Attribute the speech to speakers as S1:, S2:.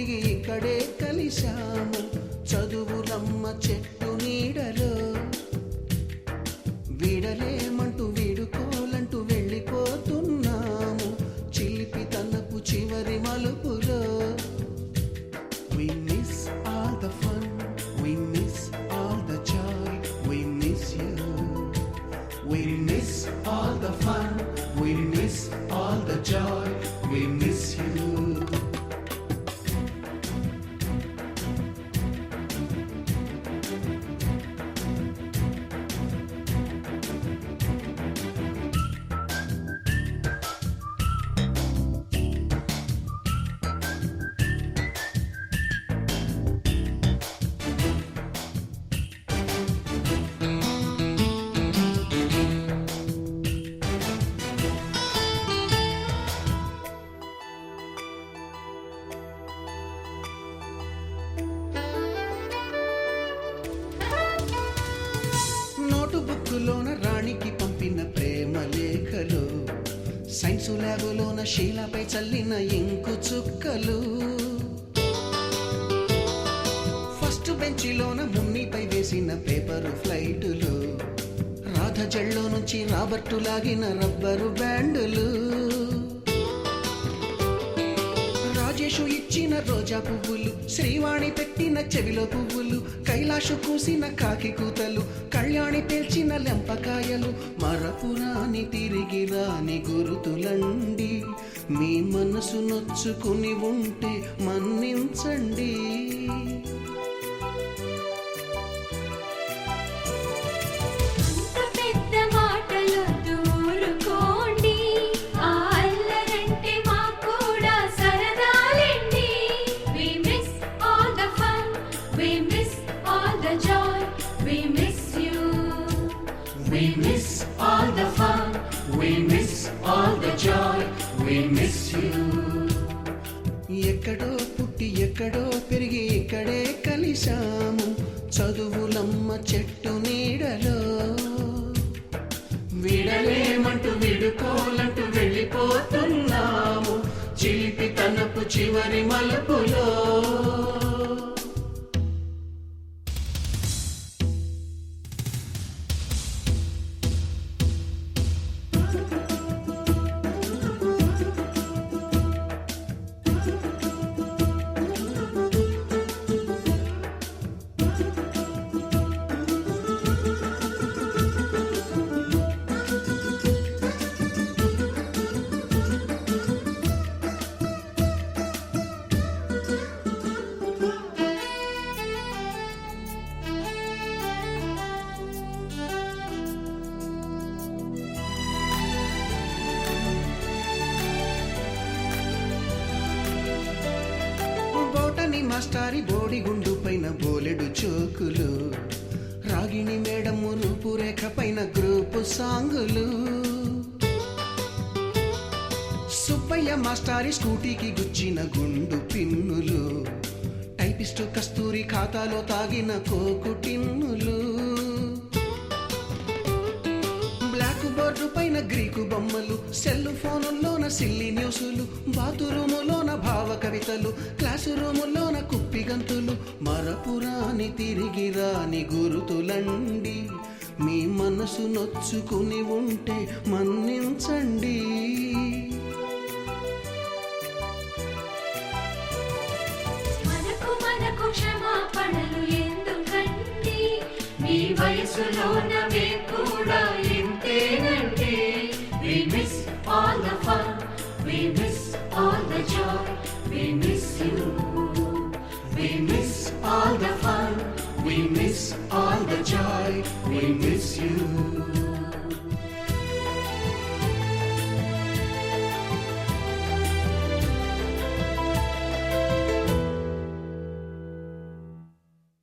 S1: పెరిగి ఇక్కడే కలిశాము చదువులమ్మ చెట్టు నీడలో వీడలేమంటూ వీడుకోలంటూ వెళ్ళిపోతున్నాము చిలిపి తనపు చివరి మలుపులో We miss all the fun, we miss all the joy, we miss you. We miss all the fun, we miss all the joy, we miss you. బుక్కులోన రాణికి పంపిన ప్రేమ లేఖలు సైన్సు ల్యాబులోన శీలపై చల్లిన ఇంకు చుక్కలు ఫస్ట్ బెంచిలోన మున్నిపై వేసిన పేపరు ఫ్లైటులు రాధ జల్లో నుంచి రాబర్టు లాగిన rubber బ్యాండులు Rajesh ఇచ్చిన రోజా పువ్వులు శ్రీవాణి పెట్టిన చెవిలో పువ్వులు కైలాషు కూసిన కాకి కూతలు కళ్యాణి పేల్చిన లెంపకాయలు మరపురాని తిరిగి రాని గురుతులండి మీ మనసు నొచ్చుకుని ఉంటే మన్నించండి
S2: We miss all the fun, we miss all the joy, we miss you.
S1: ఎక్కడో పుట్టి ఎక్కడో పెరిగి ఇక్కడే కలిశాము చదువులమ్మ చెట్టు నీడలో
S2: వీడలేమంటూ వీడుకోలంటూ వెళ్ళిపోతున్నాము చిలిపి తనపు చివరి మలుపులో
S1: మాస్టారి బోడిగుండు పైన బోలెడు చోకులు రాగిణి మేడము రూపురేఖ పైన గ్రూపు సాంగులు సుబ్బయ్య మాస్టారి స్కూటీకి గుచ్చిన గుండు పిన్నులు టైపిస్టు కస్తూరి ఖాతాలో తాగిన కోకు టిన్నులు బ్లాక్ బోర్డు పైన గ్రీకు బొమ్మలు సెల్ ఫోనుల్లోన సిల్లి న్యూసులు బాతురూములోన భావ కవితలు క్లాసు రూములోన కుప్పిగంతులు మరపురాని తిరిగి రాని గురుతులండి మీ మనసు నొచ్చుకుని ఉంటే మన్నించండి
S2: మనకు క్షమాపణలు ఎందుకండి మీ వయసులోన మేము కూడా ఇంతేనండి We miss all the fun, we miss all the joy, we miss you.